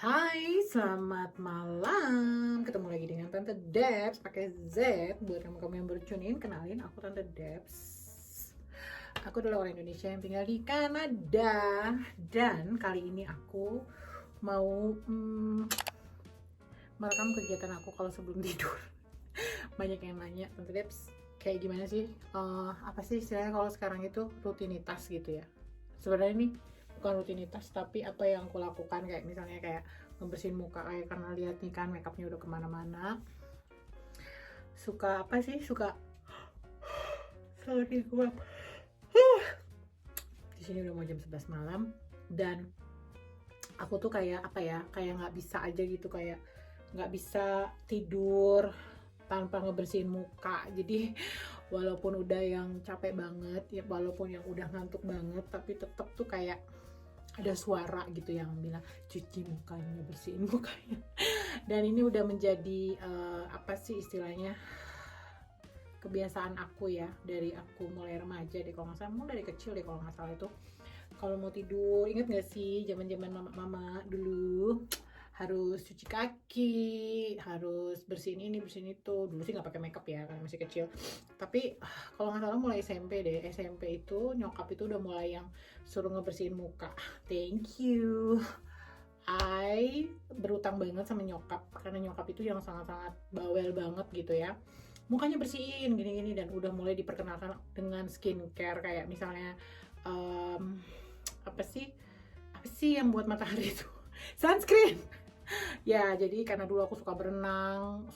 Hai, selamat malam. Ketemu lagi dengan Tante Debs pakai Z. Buat kamu yang baru tune in, kenalin aku Tante Debs. Aku adalah orang Indonesia yang tinggal di Kanada. Dan kali ini aku mau merekam kegiatan aku kalau sebelum tidur. Banyak yang nanya, Tante Debs, kayak gimana sih? Apa sih istilahnya kalau sekarang itu rutinitas gitu ya? Sebenarnya ini bukan rutinitas, tapi apa yang aku lakukan, kayak misalnya kayak ngebersihin muka, kayak karena lihat nih kan makeupnya udah kemana-mana. Suka apa sih? Suka sorry gue di sini udah mau jam 11 malam dan aku tuh kayak apa ya, kayak nggak bisa aja gitu, kayak nggak bisa tidur tanpa ngebersihin muka. Jadi walaupun udah yang capek banget ya, walaupun yang udah ngantuk banget, tapi tetap tuh kayak ada suara gitu yang bilang cuci mukanya, bersihin mukanya. Dan ini udah menjadi apa sih istilahnya, kebiasaan aku ya, dari aku mulai remaja deh kalau nggak salah, mulai dari kecil deh kalau nggak salah itu. Kalau mau tidur, inget gak sih zaman-zaman mama dulu harus cuci kaki, harus bersihin ini, bersihin itu. Dulu sih nggak pakai makeup ya karena masih kecil. Tapi kalau nggak salah mulai SMP deh. SMP itu nyokap itu udah mulai yang suruh ngebersihin muka. Thank you. I berutang banget sama nyokap karena nyokap itu yang sangat-sangat bawel banget gitu ya. Mukanya bersihin gini-gini, dan udah mulai diperkenalkan dengan skincare kayak misalnya apa sih yang buat matahari itu sunscreen. Ya jadi karena dulu aku suka berenang,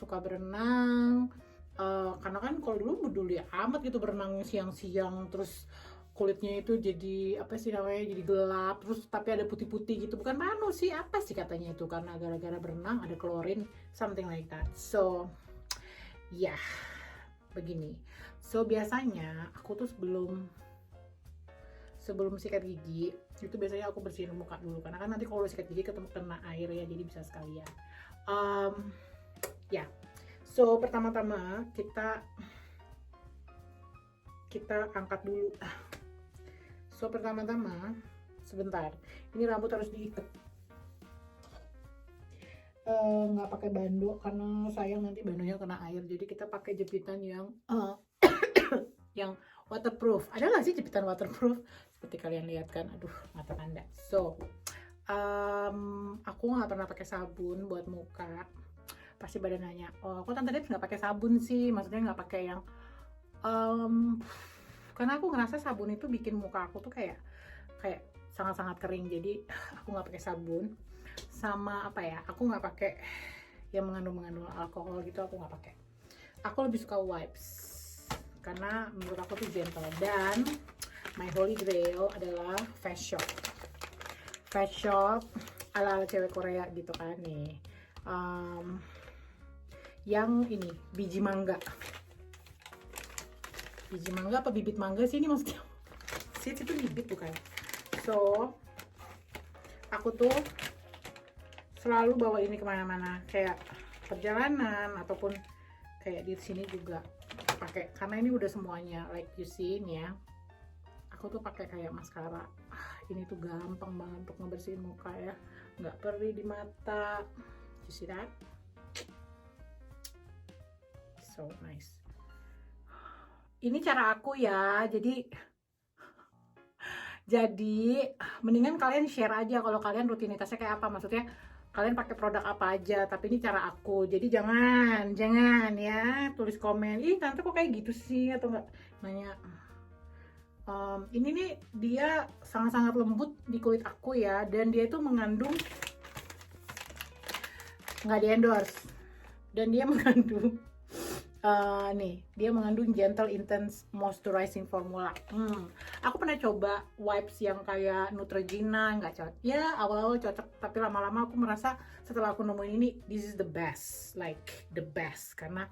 karena kan kalau dulu peduli amat gitu berenang siang-siang, terus kulitnya itu jadi apa sih namanya, jadi gelap, terus tapi ada putih-putih gitu, bukan panu sih, apa sih katanya itu, karena gara-gara berenang ada klorin, something like that. So ya begini. So biasanya aku tuh sebelum sikat gigi itu biasanya aku bersihin muka dulu, karena kan nanti kalau sikat gigi ketemu kena air ya, jadi bisa sekalian. Ya, so pertama-tama kita angkat dulu. So pertama-tama sebentar, ini rambut harus diikat, nggak pakai bando karena sayang nanti bandonya kena air, jadi kita pakai jepitan yang yang waterproof. Ada nggak sih jepitan waterproof seperti kalian lihat kan? Aduh, mata anda. So aku nggak pernah pakai sabun buat muka. Pasti pada nanya, oh aku Tante Debs nggak pakai sabun sih, maksudnya nggak pakai yang karena aku ngerasa sabun itu bikin muka aku tuh kayak sangat-sangat kering, jadi aku nggak pakai sabun. Sama apa ya, aku nggak pakai yang mengandung alkohol gitu, aku nggak pakai. Aku lebih suka wipes karena menurut aku tuh gentle. Dan my holy grail adalah Face Shop ala cewek Korea gitu kan nih. Yang ini biji mangga apa bibit mangga sih ini maksudnya? Seeds itu bibit bukan? So aku tuh selalu bawa ini kemana-mana, kayak perjalanan ataupun kayak di sini juga pakai, karena ini udah semuanya like you see ini ya. Aku tuh pakai kayak maskara. Ini tuh gampang banget untuk ngebersihin muka ya, nggak perih di mata. You see that? So nice. Ini cara aku ya, jadi mendingan kalian share aja kalau kalian rutinitasnya kayak apa, maksudnya kalian pakai produk apa aja, tapi ini cara aku. Jadi jangan ya tulis komen, ih tante kok kayak gitu sih, atau enggak nanya. Ini nih dia sangat-sangat lembut di kulit aku ya, dan dia itu mengandung, nggak di endorse, dan dia mengandung dia mengandung Gentle Intense Moisturizing Formula. Aku pernah coba wipes yang kayak Neutrogena, nggak cocok. Ya awal-awal cocok, tapi lama-lama aku merasa setelah aku nemuin ini, this is the best, like the best. Karena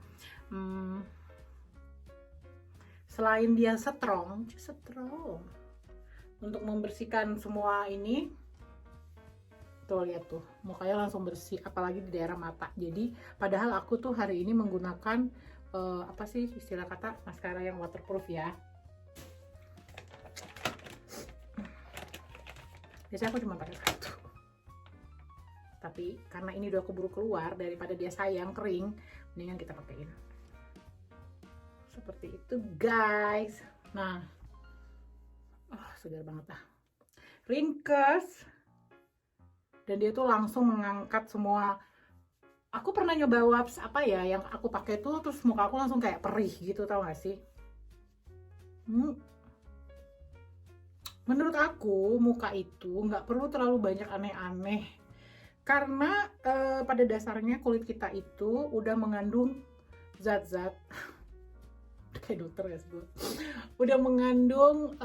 selain dia strong untuk membersihkan semua ini, tuh lihat tuh mukanya langsung bersih, apalagi di daerah mata. Jadi padahal aku tuh hari ini menggunakan apa sih istilah kata, maskara yang waterproof ya. Biasanya aku cuma pakai satu. Tapi karena ini udah keburu keluar, daripada dia sayang kering, mendingan kita pakein. Seperti itu guys. Nah, segar banget lah, ringkes, dan dia tuh langsung mengangkat semua. Aku pernah nyoba wipes apa ya yang aku pakai tuh, terus muka aku langsung kayak perih gitu, tau gak sih? Menurut aku muka itu nggak perlu terlalu banyak aneh-aneh, karena pada dasarnya kulit kita itu udah mengandung zat-zat kayak dokter ya sebut, udah mengandung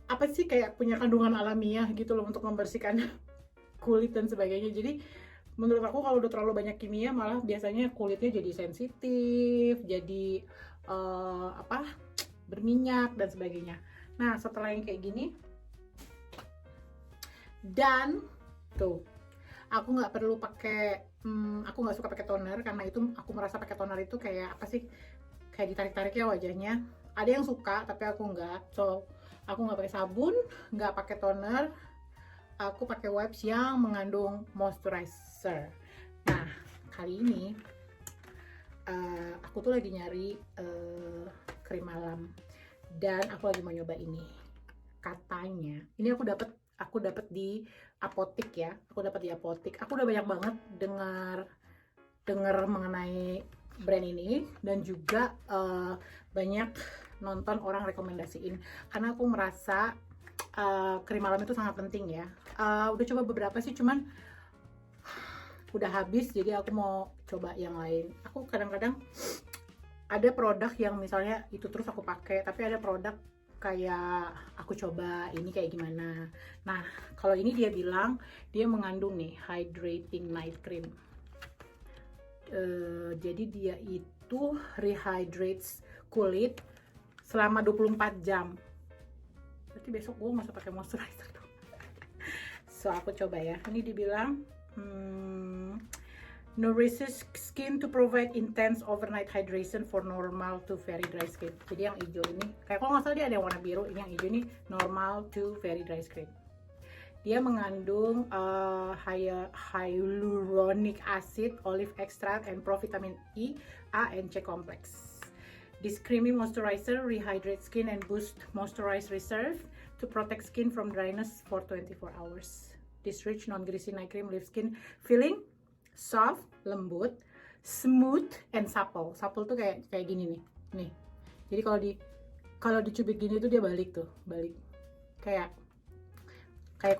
apa sih, kayak punya kandungan alamiah gitu loh untuk membersihkan kulit dan sebagainya. Jadi menurut aku kalau udah terlalu banyak kimia malah biasanya kulitnya jadi sensitif, jadi berminyak dan sebagainya. Nah setelah yang kayak gini, dan tuh aku nggak perlu pakai, aku nggak suka pakai toner karena itu aku merasa pakai toner itu kayak apa sih, kayak ditarik-tarik ya wajahnya. Ada yang suka tapi aku nggak, so aku nggak pakai sabun, nggak pakai toner, aku pakai wipes yang mengandung moisturizer. Nah kali ini aku tuh lagi nyari krim malam dan aku lagi mau nyoba ini. Katanya ini aku dapat di apotik ya, aku udah banyak banget dengar mengenai brand ini, dan juga banyak nonton orang rekomendasiin, karena aku merasa krim malam itu sangat penting ya. Udah coba beberapa sih, cuman udah habis, jadi aku mau coba yang lain. Aku kadang-kadang ada produk yang misalnya itu terus aku pakai, tapi ada produk kayak aku coba ini kayak gimana. Nah kalau ini dia bilang dia mengandung nih hydrating night cream, jadi dia itu rehydrates kulit selama 24 jam. Berarti besok gue nggak usah pakai moisturizer dong. So aku coba ya. Ini dibilang nourishes skin to provide intense overnight hydration for normal to very dry skin. Jadi yang hijau ini, kayak kalau nggak salah dia ada yang warna biru, ini yang hijau ini normal to very dry skin. Dia mengandung hyaluronic acid, olive extract, and provitamin E, A, and C complex. This creamy moisturizer rehydrates skin and boosts moisturize reserve to protect skin from dryness for 24 hours. This rich non-greasy night cream leaves skin feeling soft, lembut, smooth, and supple. Supple tuh kayak gini nih. Jadi kalau dicubit gini tuh dia balik kayak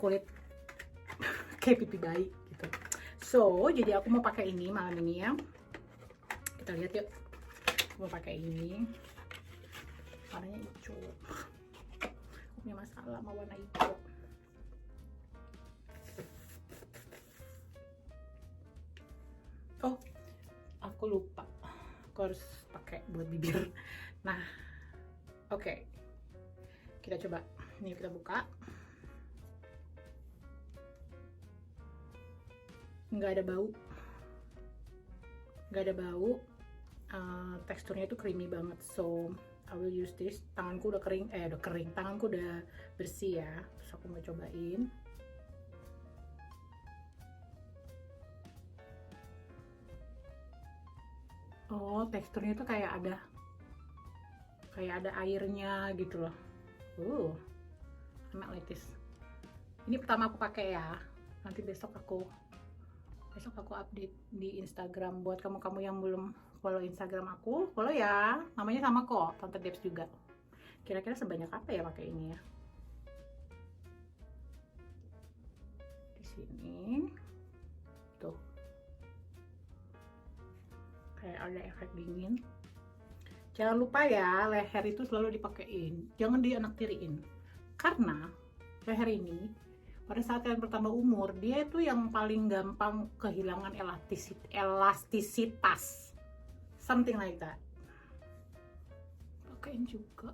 kulit kayak pipi bayi gitu. So jadi aku mau pakai ini malam ini ya. Kita lihat yuk. Aku mau pakai ini. Warnanya hijau. Aku punya masalah sama warna hijau. Oh, aku lupa. Aku harus pakai buat bibir. Nah, oke. Kita coba. Ini kita buka. Nggak ada bau. Teksturnya itu creamy banget. So, I will use this. Tanganku udah kering. Tanganku udah bersih ya. Terus aku mau cobain. Oh, teksturnya itu kayak ada airnya gitu loh. Enak letis. Ini pertama aku pakai ya. Nanti besok aku update di Instagram. Buat kamu yang belum follow Instagram aku, follow ya. Namanya sama kok, Tante Debs juga. Kira-kira sebanyak apa ya pakai ini ya? Di sini. Tuh. Kayak ada efek dingin. Jangan lupa ya, leher itu selalu dipakein, jangan dianaktiriin. Karena leher ini pada saat kalian bertambah umur, dia itu yang paling gampang kehilangan elastisitas, something like that. Pakein juga.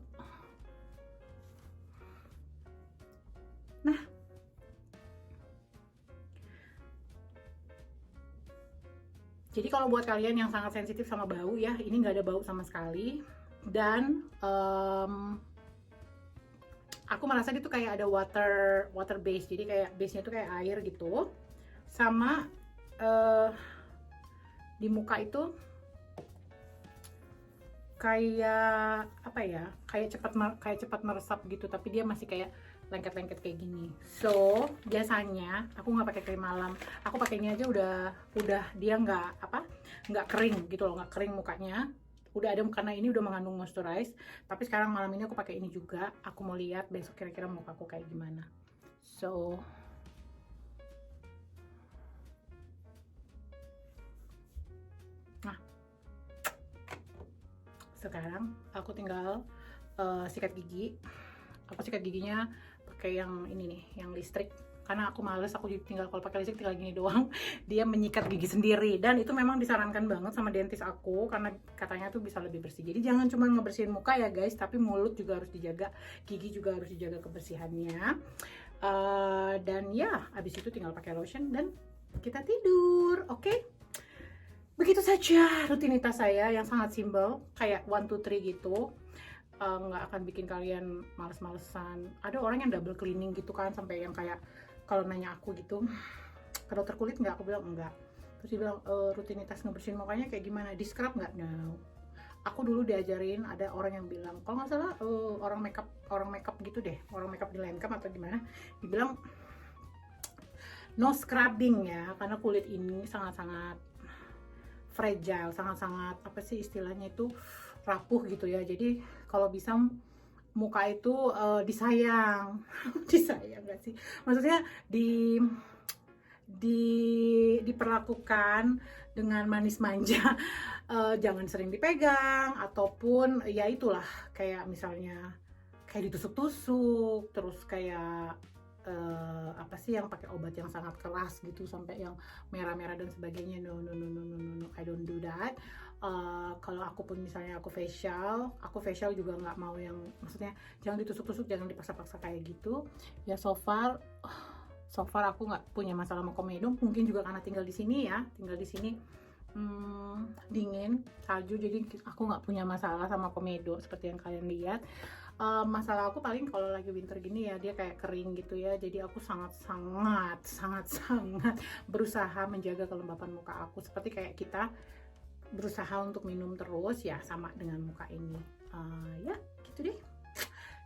Nah, jadi kalau buat kalian yang sangat sensitif sama bau ya, ini nggak ada bau sama sekali. Dan aku merasa dia tuh kayak ada water base, jadi kayak base nya tuh kayak air gitu. Sama di muka itu kayak apa ya, kayak cepat meresap gitu, tapi dia masih kayak lengket-lengket kayak gini. So biasanya aku nggak pakai krim malam, aku pakainya aja udah dia nggak kering gitu loh, nggak kering mukanya, udah ada, karena ini udah mengandung moisturize. Tapi sekarang malam ini aku pakai ini juga, aku mau lihat besok kira-kira muka aku kayak gimana. So nah, sekarang aku tinggal sikat gigi. Aku sikat giginya pakai yang ini nih, yang listrik, karena aku males, aku tinggal kalau pakai listrik tinggal gini doang. Dia menyikat gigi sendiri, dan itu memang disarankan banget sama dentis aku karena katanya tuh bisa lebih bersih. Jadi jangan cuma ngebersihin muka ya guys, tapi mulut juga harus dijaga, gigi juga harus dijaga kebersihannya. Dan ya abis itu tinggal pakai lotion dan kita tidur. Oke? Begitu saja rutinitas saya yang sangat simple, kayak 1, 2, 3 gitu. Nggak akan bikin kalian males-malesan. Ada orang yang double cleaning gitu kan, sampai yang kayak kalau nanya aku gitu, ke dokter kulit nggak, aku bilang enggak. Terus dia bilang rutinitas ngebersihin mukanya kayak gimana, di scrub nggak? No. Aku dulu diajarin, ada orang yang bilang, kalau nggak salah orang makeup gitu deh, orang makeup di Lancome atau gimana, dibilang no scrubbing ya, karena kulit ini sangat-sangat fragile, sangat-sangat apa sih istilahnya itu, rapuh gitu ya. Jadi kalau bisa muka itu disayang. Disayang gak sih, maksudnya diperlakukan dengan manis manja. Jangan sering dipegang, ataupun ya itulah, kayak misalnya kayak ditusuk-tusuk, terus kayak apa sih yang pakai obat yang sangat keras gitu sampai yang merah-merah dan sebagainya. No, no, no, no, no, no, no, I don't do that. Kalau aku pun misalnya aku facial juga nggak mau yang, maksudnya jangan ditusuk-tusuk, jangan dipaksa-paksa kayak gitu. Ya so far aku nggak punya masalah sama komedo, mungkin juga karena tinggal di sini ya, dingin, salju, jadi aku nggak punya masalah sama komedo seperti yang kalian lihat. Masalah aku paling kalau lagi winter gini ya, dia kayak kering gitu ya, jadi aku sangat berusaha menjaga kelembapan muka aku, seperti kayak kita berusaha untuk minum terus ya, sama dengan muka ini. Ya gitu deh,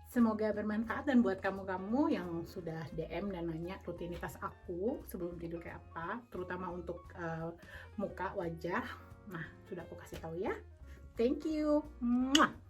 semoga bermanfaat. Dan buat kamu-kamu yang sudah DM dan nanya rutinitas aku sebelum tidur kayak apa, terutama untuk muka, wajah, nah sudah aku kasih tahu ya. Thank you. Mwah.